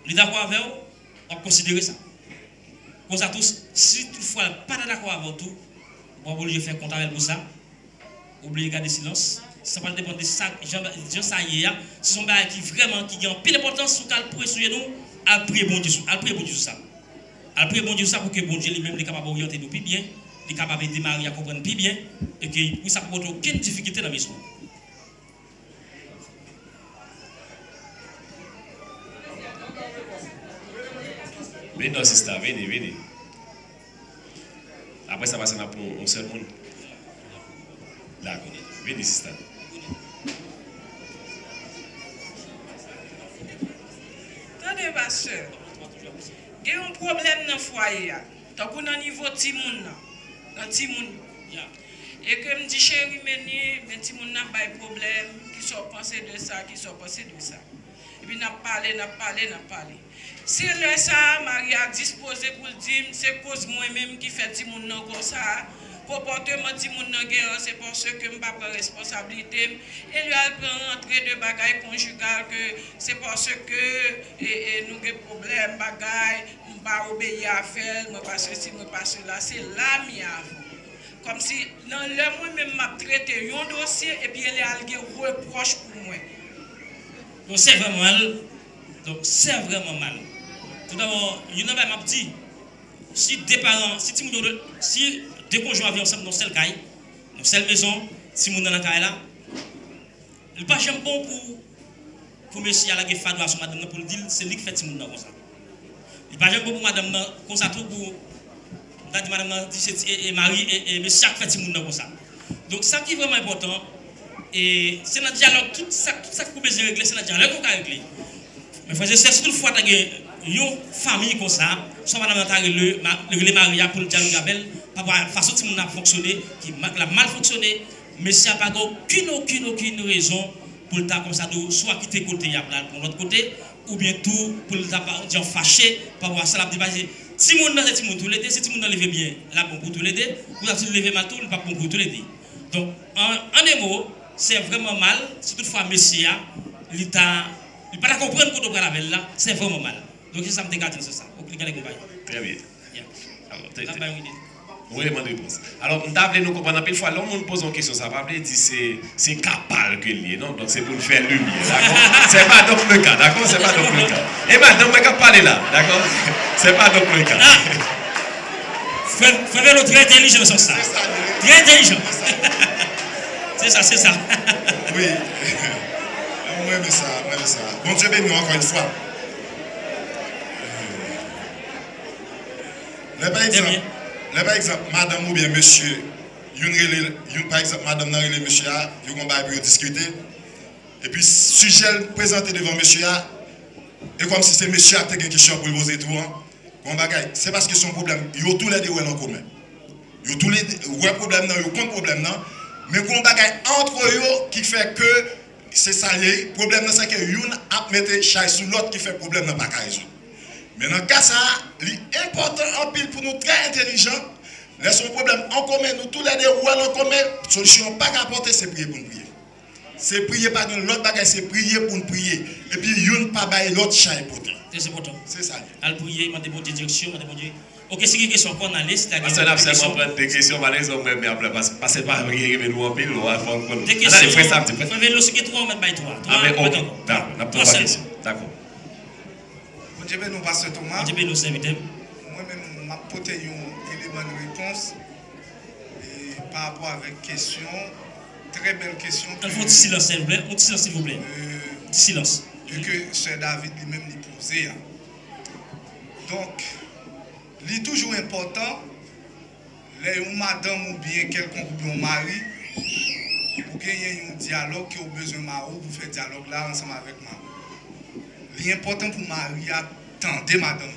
les d'accord avec vous, on va considérer ça. Comme ça, tous, si toutefois pas d'accord avec tout, on va obligé de faire compte avec pour ça, oublier de garder silence. Ça va dépendre de ça, Jean Saïe, ce sont des gens qui vraiment qui ont pile d'importance sur le pour sur nous, à prier bon Dieu, à prier bon Dieu ça. À prier bon Dieu ça pour que bon Dieu lui-même est capable d'orienter nous plus bien, est capable de démarrer à comprendre plus bien, et que ça ne pose aucune difficulté dans la maison. Venez, sister, venez. Après, ça va se pour un seul monde. D'accord. Venez, sister. Attendez, pasteur. Il y a un problème dans le foyer. Donc, on a un niveau de Timoun. Dans Timoun. Et que me dit, chérie, mais Timoun n'a pas de problème. Qui sont pensés de ça, qui sont pensés de ça. Et puis, n'a parlé. Si le ça, Marie a disposé pour dire, c'est cause moi-même qui fait Timoun comme ça. Comportement Timoun c'est parce que je n'ai pas de responsabilité. Et lui a pris rentrer de bagaille conjugale que c'est parce que nous avons des problèmes, bagaille, je ne pas obéir à faire, je ne pas ceci, je ne pas cela. C'est là, comme si dans le moi-même m'a traité un dossier et puis elle a un reproche pour moi. Donc c'est vraiment mal. Tout d'abord, il y a un petit. Si des parents, si deux conjoints vivent ensemble dans une seule caille, dans une seule maison, si vous dans la caille là, il n'est pas jamais bon pour monsieur à la guerre à son madame pour dire c'est lui qui fait si vous comme ça. Il n'est pas jamais bon pour madame comme ça tout pour madame et Marie et monsieur qui fait si vous comme ça. Donc ça qui est vraiment important, et c'est notre dialogue, tout ça que vous pouvez régler, c'est notre dialogue qu'on va régler. Mais frère, c'est toutefois que une famille comme ça, soit madame a réglé Maria pour le dialogue avec par rapport à la façon dont on a fonctionné, qui a mal fonctionné, mais s'il n'y a pas aucune raison pour le temps comme ça, soit quitter côté pour l'autre côté, ou bien tout pour le temps fâché par rapport à ça. Si mon nom est tout l'aider, si tout le monde levé bien, là bon pour tout l'aider, vous avez levé mal tout, il pas bon pour tout l'aider. Donc, en des mots, c'est vraiment mal, si toutefois Messia, l'État. Il ne peut pas comprendre que tu as là, c'est vraiment mal. Donc, ça me dégage sur ça. Très bien. Oui, ma réponse. Alors, nous comprendre pile fois, l'homme nous pose une question, ça va dire c'est capable que lié, non? Donc, c'est pour nous faire lumière, d'accord? C'est pas donc le cas, d'accord? C'est pas donc le cas. Et madame, je vais parler là, d'accord? C'est pas donc le cas. Frère, l'autre très intelligent sur ça. Très intelligent. C'est ça. Oui. Moi, mais ça. Bon Dieu béni encore une fois. Par exemple, madame ou bien monsieur, par exemple, madame n'a relé monsieur, il y a un discuter. Et puis, sujet présenté devant monsieur, et comme si c'est monsieur qui a une question pour poser tout. C'est parce que son problème, il y a tous les deux en commun. Il y a tous les deux problèmes, il y a aucun problème, mais il y a un bagage entre eux qui fait que c'est ça, le problème, c'est que l'un a mis chaise sur l'autre qui fait problème dans le bagage. Mais dans le cas, c'est important en pile pour nous très intelligents. Laissons problème en commun, nous tous les deux en commun. La solution pas qu'à apporter, c'est prier pour nous prier. C'est prier par l'autre bagage, c'est prier pour nous prier. Et puis, l'un pas bailler l'autre chaise important. C'est important. C'est ça. Al prier, demander bonne direction, demander bon Dieu. Ok, c'est une question qu'on a laissé. Parce qu'on a seulement prendre des questions, malheureusement, mais après, parce que c'est pas arrivé nous en pile, on va faire un des questions. Allez, frère, ça, tu peux. Vélo, c'est que 3 ou même pas 3. Ah, mais ok, d'accord, on a pas de questions. D'accord. Je vais nous passer Thomas. Je vais nous inviter. Moi-même, je vais apporter un élément de réponse et par rapport à la question, très belle question. Il faut un silence, s'il vous plaît. Un silence, s'il vous plaît. Silence. Que Sir David lui-même lui posait. Donc, il est toujours important, les madame ou bien quelqu'un ou bien mari, pour qu'il y ait un dialogue qui a besoin de mari pour faire dialogue là ensemble avec mari. Il est important pour Marie attendre madame.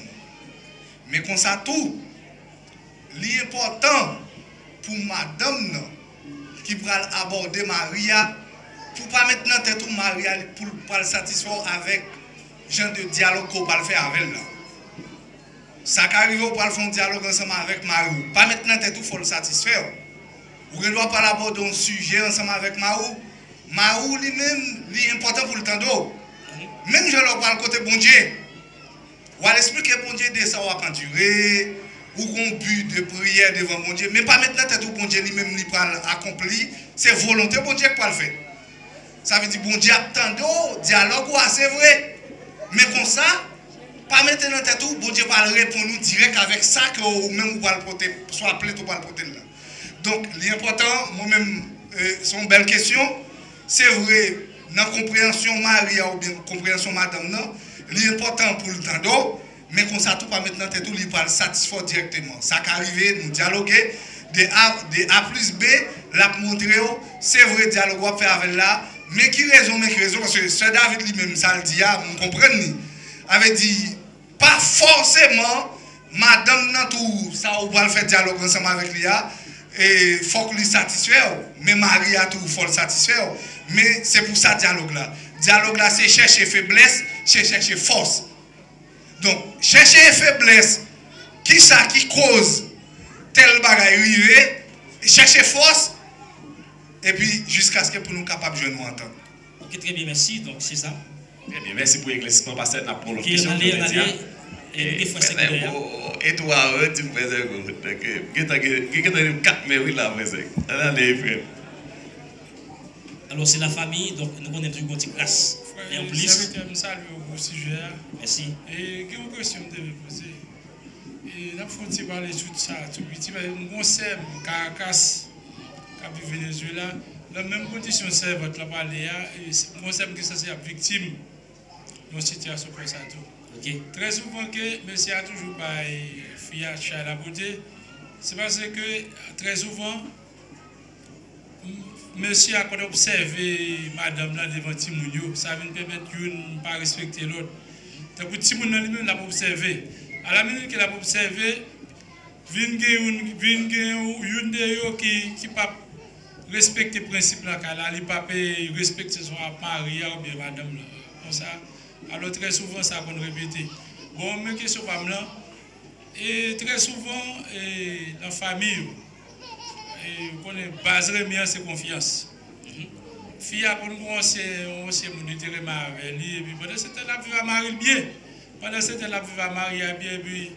Mais comme ça tout, il est important pour madame qui va aborder Maria pour pas maintenant tête ou mari pour pas le satisfaire avec genre de dialogue qu'on va le faire avec là. Ça qu'arrive pour faire un dialogue ensemble avec Marou. Pas maintenant tête ou faut le satisfaire. Ou ne doit pas aborder un sujet ensemble avec Marou. Marou lui-même, lui important pour le temps d'eau. Même je leur parle côté bon Dieu. Ou à l'expliquer bon Dieu de ça va pas durer. Ou qu'on but de prière devant bon Dieu. Mais pas maintenant tête ou bon Dieu lui-même lui parle accompli. C'est volonté bon Dieu qui va le faire. Ça veut dire bon Dieu attend d'eau, dialogue c'est vrai. Mais comme ça, pas maintenant tête ou bon Dieu va répondre nous direct avec ça que ou même ou va le porter, soit appelé ou pas le porter là. Donc l'important, moi-même, c'est une belle question. C'est vrai, dans la compréhension Maria ou bien compréhension Madame, non, l'important pour le temps d'eau, mais comme ça, tout pas maintenant, tout lui parle satisfaire directement. Ça qui arrive, nous dialoguer, de A plus B, la montrer, c'est vrai, dialogue on faire avec là, mais qui raison, parce que ce David lui-même, ça le dit, vous comprenez, avait dit, pas forcément, Madame, non, tout ça, on va le faire dialogue ensemble avec lui, et il faut que lui satisfaire, mais Maria, tout, il faut le satisfaire. Mais c'est pour ça dialogue là. Dialogue là, c'est chercher faiblesse, c'est chercher force. Donc, chercher faiblesse, qui ça qui cause tel bagaille arriver, chercher force, et puis jusqu'à ce que pour nous capables de nous entendre. Ok, très bien, merci. Donc, c'est ça. Très bien, merci pour l'éclaircissement, parce que nous avons l'autre Ok, question. Et toi, tu me faisais quatre mais oui, là, allez, frère. Alors, c'est la famille, donc nous connaissons une petite classe. Et en plus. Je salue au sujet. Merci. Et quelle question vous devez poser? Et là, il faut parler de tout ça. Tout petit, un concept, Caracas, qui vit au Venezuela, dans la même condition, c'est votre parler. Et c'est un concept qui est censé être victime d'une situation comme ça. Okay. Très souvent, que monsieur a toujours pas fille à la beauté, c'est parce que très souvent, monsieur a observé madame là devant Timounio, ça vient permettre de ne pas respecter l'autre. Donc, Timounio lui-même l'a observé. À la minute qu'il a observé, vient une qui ne pas respecter le principe là, il ne pas respecter son mari ou bien madame là. Comme ça. Alors très souvent ça qu'on répète. Bon, mes questions pas là. Et très souvent dans la famille, on est basé c'est confiance. Fille a pour nous on s'est monitorer avec lui et puis pendant ce temps là vivre marier bien. Pendant ce temps là vivre marier bien et puis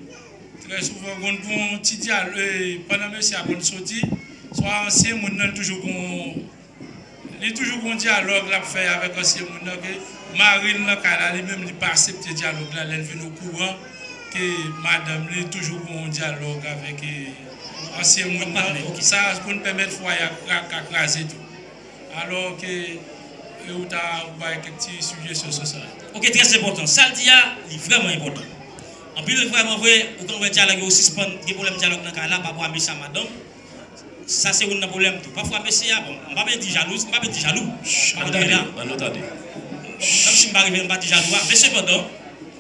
très souvent on petit dialogue pendant monsieur a sorti soit ancien monde toujours un dialogue là fait avec ancien monde que Marine là lui-même il pas accepter dialogue là elle vient au courant que madame lui toujours un dialogue avec ancien monde ça pour nous permettre foyer à craser tout alors que ou ta quelques petits suggestions sur ça. OK, très important. Ça le dit est vraiment important. En plus vraiment vrai ou quand on dialogue aussi suspend des problèmes dialogue dans cas là par rapport à monsieur madame. Ça c'est un problème tout. Parfois monsieur bon, on va pas dire jaloux, on va pas dire jaloux. On entend. Même si je ne suis pas jaloux, mais cependant,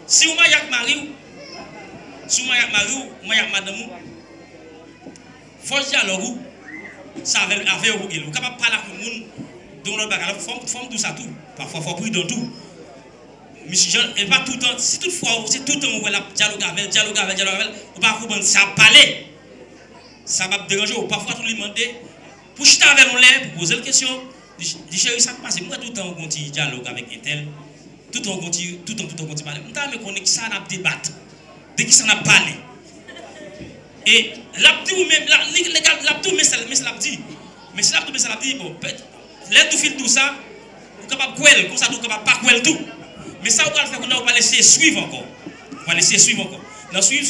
si vous m'avez marié, si vous m'avez marié, vous m'avez madame, faut dialogue, ça avec vous, vous êtes capable de parler avec le monde, dans le bagage, forme tout ça tout. Parfois, il faut prendre dans tout. Mais si et pas tout le temps, si toutefois, c'est tout le temps où vous dialogue avec, vous pas comprendre ça parler, ça va déranger, ou parfois tout le demander, pour jeter avec nous, pour poser une question. Dis chérie, ça passe. Moi, tout le temps, on continue dialogue avec un tel. Tout le temps, on continue parler. Je me connais que ça n'a pas débattre. Dès que ça n'a pas parlé. Et l'abdi ou même, l'abdi ou même, c'est l'abdi. Mais si l'abdi ou même, c'est l'abdi, bon, l'aide tout fil tout ça, vous êtes capable de couer, comme ça, vous êtes capable de pas couer tout. Mais ça, on va le faire, on va laisser suivre encore. On va laisser suivre encore. Dans suivre.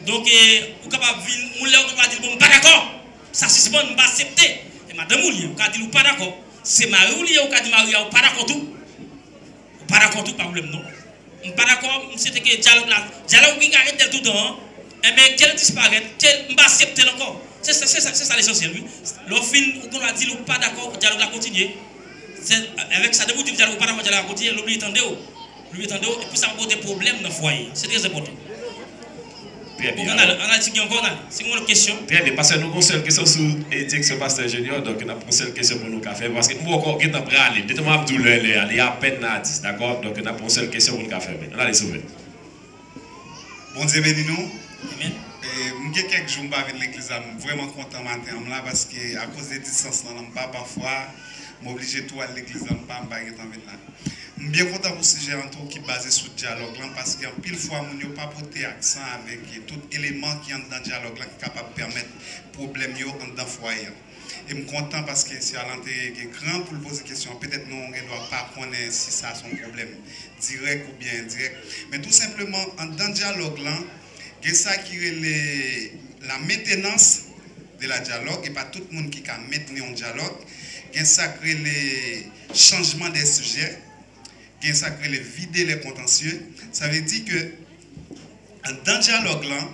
Donc, vous êtes capable de dire, on va dire, bon, pas d'accord. Ça, c'est bon, on va accepter. Et madame ou lié, ou pas d'accord. C'est Marie ou lié, ou Marie ou pas d'accord tout. Pas d'accord tout, pas problème non. On pas d'accord, c'était que dialogue là, dialogue qui arrête tout le temps. Et bien, quel disparaît, on va accepter encore. C'est ça l'essentiel, oui. L'offre, on va dire, ou pas d'accord, dialogue là continue. Avec ça, de vous dire, dialogue pas d'accord, dialogue continue, l'oublie attendez, et puis ça va poser des problèmes dans le foyer. C'est très important. Très bien. On a dit encore, c'est une question. Très bien, parce que nous avons une seule question sur l'éducation pasteur junior, donc nous avons une seule question pour nous faire, parce que nous avons encore un peu aller. Dites-moi, il y a à peine à 10, d'accord? Donc nous avons une seule question pour nous faire. On a les sauver. Bon Dieu béni nous. Amen. Je suis quelques jours avec l'église, je suis vraiment content matin là parce que à cause des distances, je ne peux pas parfois m'obliger tout à l'église, je ne peux pas venir là. Je suis bien content pour ce sujet qui est basé sur le dialogue parce que pile fois, je n'ai pas porté accent avec tout élément qui est dans le dialogue qui est capable de permettre problème dans le foyer. Et je suis content parce que c'est à l'entrée grand pour poser des questions. Peut-être nous ne doit pas connaître si ça a son problème direct ou bien indirect. Mais tout simplement, dans le dialogue là, il y a ça qui est la maintenance de la dialogue et pas tout le monde qui peut maintenir un dialogue. Il y a ça qui est le changement des sujets. Il y a ça qui est le vider les contentieux. Ça veut dire que dans le dialogue là,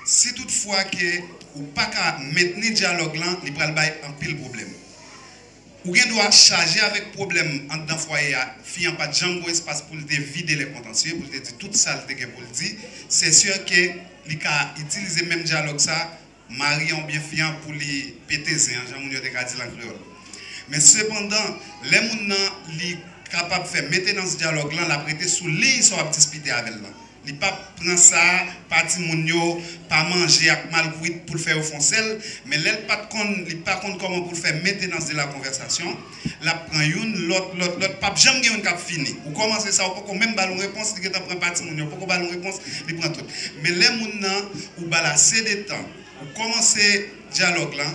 si toutefois que ou pas qu'à maintenir le dialogue là, il va y avoir un pile problème. Ou bien doit charger avec problème en dans foyer, fiant pas de jambe espace pour vider les contentieux, pour dire toute salle de pour le dire, c'est sûr que il a utilisé même dialogue ça, mari ou bien fiant pour les péter Jean Mounio de Cadil en créole. Mais cependant, les gens sont capables de faire maintenance ce dialogue là, la prêter sous ligne sur la discuter avec là. Il ne pas prendre ça, parti mounio, pas manger avec mal pour le faire au fond sel, mais il ne pas contre comment pour faire maintenance de la conversation. La prend une, l'autre, pas jamais une cap fini. Ou commencer ça, ou pas même ballon réponse, il prend parti mounio, pas ballon réponse, il prend tout. Mais les gens ou balasser des temps, ou commencer dialogue là,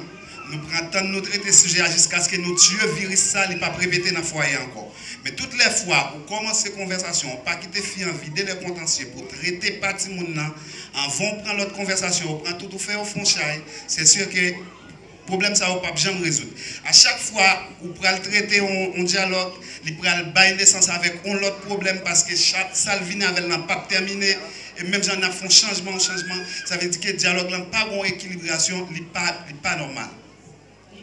nous prenons notre traiter sujet jusqu'à ce que nous tuions virus ça, il ne pas répéter dans le foyer encore. Mais toutes les fois où commence ces conversations, pas quitter fille en vider les contentieux pour traiter parti moun en vont prendre l'autre conversation, prendre tout faire au fond c'est sûr que le problème ça va pas jamais résoudre. À chaque fois où pral traiter un dialogue, il pral bailler naissance avec un autre problème parce que chaque salle vient avec n'a pas terminé et même j'en a fait changement, ça veut dire que le dialogue n'a pas une équilibration, il pas normal.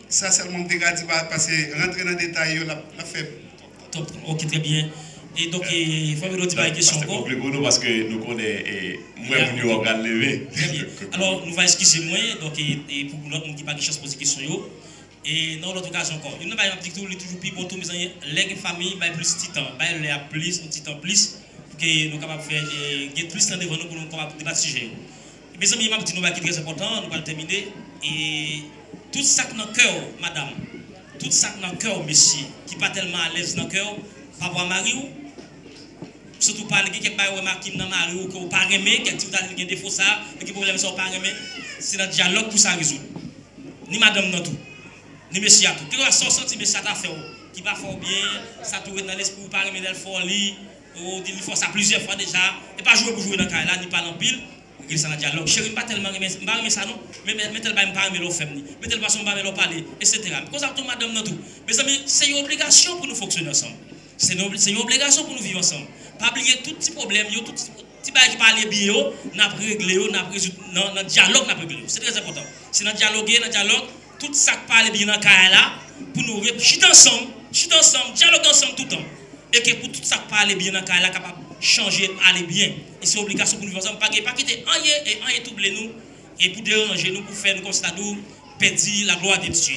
Ça c'est le monde dégradé parce que rentrer dans les détails la fait. Ok, très bien. Et donc, il faut me dire une question encore. C'est pour nous parce que nous connaissons moins pour nous organes levés. Très bien. Alors, nous allons excuser moi, donc, et pour l'autre monde qui n'a pas de chance de poser des questions. Et dans l'autre occasion encore, nous n'avons pas dit que tout toujours plus pour tous mes amis, les familles, plus de temps, les plus, un petit temps plus, pour que nous sommes capables de faire plus de temps devant nous pour nous débattre ce sujet. Mes amis, je vais dire très important, nous allons terminer. Et tout ça dans le cœur, madame. Tout ça dans le cœur, monsieur, qui n'est pas tellement à l'aise dans le cœur, pas voir Mario, surtout pas les gens qui ont remarqué dans Mario, qui n'ont pas aimé, qui ont des défauts, qui problèmes sont pas aimés, c'est dans le dialogue pour ça résoudre. Ni madame dans tout, ni monsieur à tout. Quel que soit sorti, monsieur à faire, qui va faire bien, ça tourne dans l'esprit, pas aimer dans le fort lit, ou il faut ça plusieurs fois déjà, et pas jouer pour jouer dans le cas là, ni pas dans pile. Il y a un dialogue. Chérie, pas tellement aimer ça non, mais tel pas aimer l'eau femme ni, mais tel pas son pas aimer l'eau parler, etc. Parce que tout madame dans tout. Mes amis, c'est une obligation pour nous fonctionner ensemble. C'est une obligation pour nous vivre ensemble. Pas oublier tout petit problème, tout petit bail qui parle bien, n'a réglé, n'a résoudre dans le dialogue, n'a réglé. C'est très important. C'est dans dialogue, tout ça qui parle bien dans le cas là, pour nous chuter ensemble, dialogue ensemble tout le temps. Et que pour tout ça qui parle bien dans le cas là, capable changer, aller bien. Et c'est obligation pour nous vivre ensemble. Pas quitter un et troubler nous, et pour déranger nous, pour faire nous constat nous, perdre la gloire de Dieu.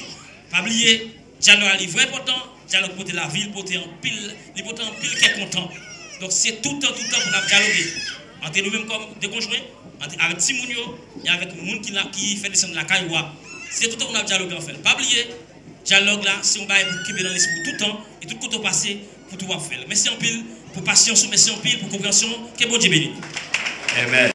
Pas oublier, dialogue est vrai important, dialogue pour la ville, pour un pile qui est content. Donc c'est tout le temps pour nous dialoguer. Entre nous-mêmes comme des conjoints, avec Timounio et avec le monde qui fait descendre la cailloua. C'est tout le temps pour nous dialoguer en fait. Pas oublier, dialogue là, c'est un bail pour qui est dans l'esprit tout le temps, et tout le côté passé pour tout faire. Merci en pile pour patience, merci en pile pour compréhension, que bon Dieu bénisse. Amen.